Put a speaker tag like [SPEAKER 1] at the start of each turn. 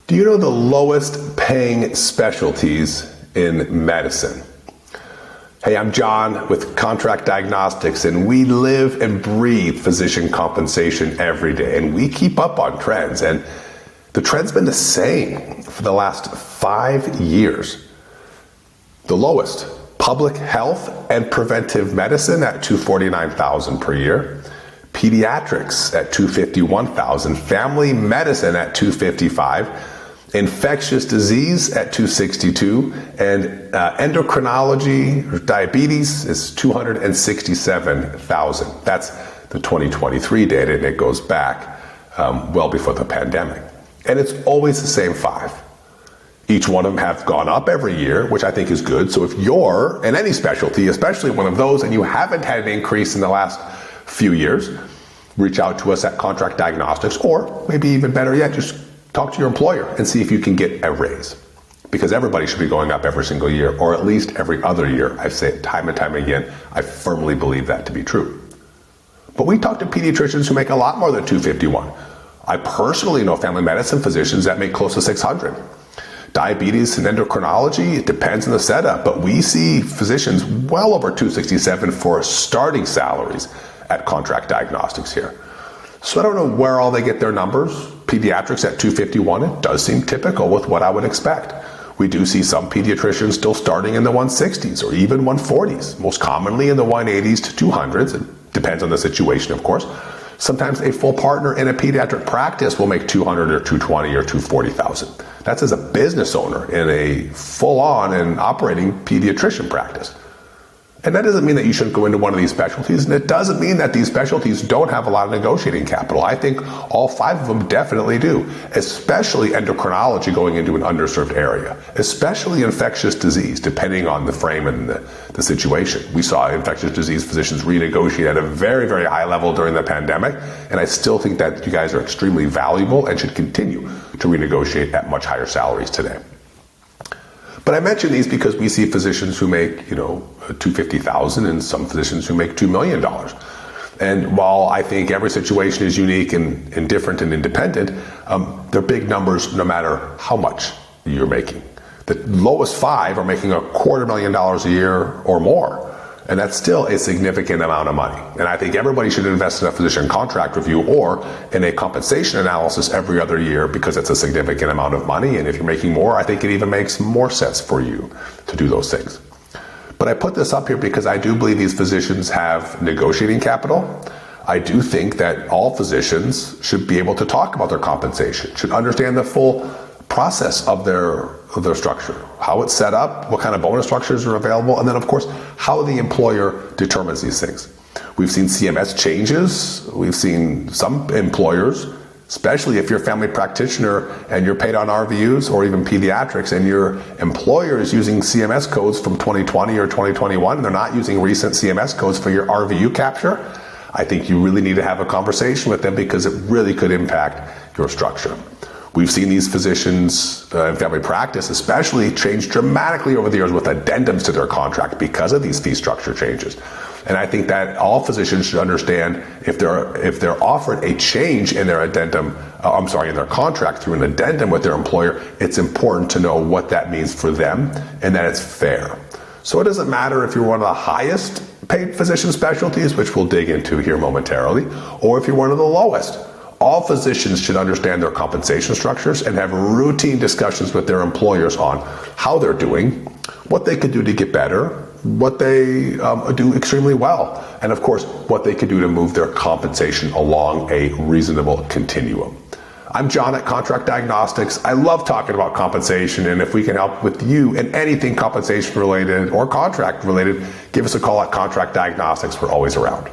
[SPEAKER 1] Do you know the lowest paying specialties in medicine? Hey, I'm John with Contract Diagnostics, and we live and breathe physician compensation every day, and we keep up on trends, and the trend's been the same for the last 5 years. The lowest, public health and preventive medicine at $249,000 per year, pediatrics at $251,000, family medicine at $255,000, infectious disease at $262,000, and endocrinology or diabetes is $267,000. That's the 2023 data, and it goes back well before the pandemic. And it's always the same 5. Each one of them have gone up every year, which I think is good. So if you're in any specialty, especially one of those, and you haven't had an increase in the last few years, reach out to us at Contract Diagnostics, or maybe even better yet, just talk to your employer and see if you can get a raise. Because everybody should be going up every single year, or at least every other year. I say it time and time again, I firmly believe that to be true. But we talk to pediatricians who make a lot more than $251,000. I personally know family medicine physicians that make close to $600,000. Diabetes and endocrinology, it depends on the setup, but we see physicians well over $267,000 for starting salaries at Contract Diagnostics here. So I don't know where all they get their numbers. Pediatrics at $251,000, it does seem typical with what I would expect. We do see some pediatricians still starting in the 160s or even 140s, most commonly in the 180s to 200s. It depends on the situation, of course. Sometimes a full partner in a pediatric practice will make $200,000 or $220,000 or $240,000. That's as a business owner in a full-on and operating pediatrician practice. And that doesn't mean that you shouldn't go into one of these specialties, and it doesn't mean that these specialties don't have a lot of negotiating capital. I think all 5 of them definitely do, especially endocrinology going into an underserved area, especially infectious disease, depending on the frame and the situation. We saw infectious disease physicians renegotiate at a very, very high level during the pandemic, and I still think that you guys are extremely valuable and should continue to renegotiate at much higher salaries today. But I mention these because we see physicians who make, $250,000 and some physicians who make $2 million. And while I think every situation is unique and different and independent, they're big numbers no matter how much you're making. The lowest 5 are making $250,000 a year or more. And that's still a significant amount of money. And I think everybody should invest in a physician contract review or in a compensation analysis every other year because it's a significant amount of money. And if you're making more, I think it even makes more sense for you to do those things. But I put this up here because I do believe these physicians have negotiating capital. I do think that all physicians should be able to talk about their compensation, should understand the full process of their structure, how it's set up, what kind of bonus structures are available, and then of course, how the employer determines these things. We've seen CMS changes. We've seen some employers, especially if you're a family practitioner and you're paid on RVUs or even pediatrics and your employer is using CMS codes from 2020 or 2021, and they're not using recent CMS codes for your RVU capture, I think you really need to have a conversation with them because it really could impact your structure. We've seen these physicians in family practice especially change dramatically over the years with addendums to their contract because of these fee structure changes. And I think that all physicians should understand if they're offered a change in their in their contract through an addendum with their employer, it's important to know what that means for them and that it's fair. So it doesn't matter if you're one of the highest paid physician specialties, which we'll dig into here momentarily, or if you're one of the lowest. All physicians should understand their compensation structures and have routine discussions with their employers on how they're doing, what they could do to get better, what they do extremely well, and of course, what they could do to move their compensation along a reasonable continuum. I'm John at Contract Diagnostics. I love talking about compensation, and if we can help with you in anything compensation related or contract related, give us a call at Contract Diagnostics. We're always around.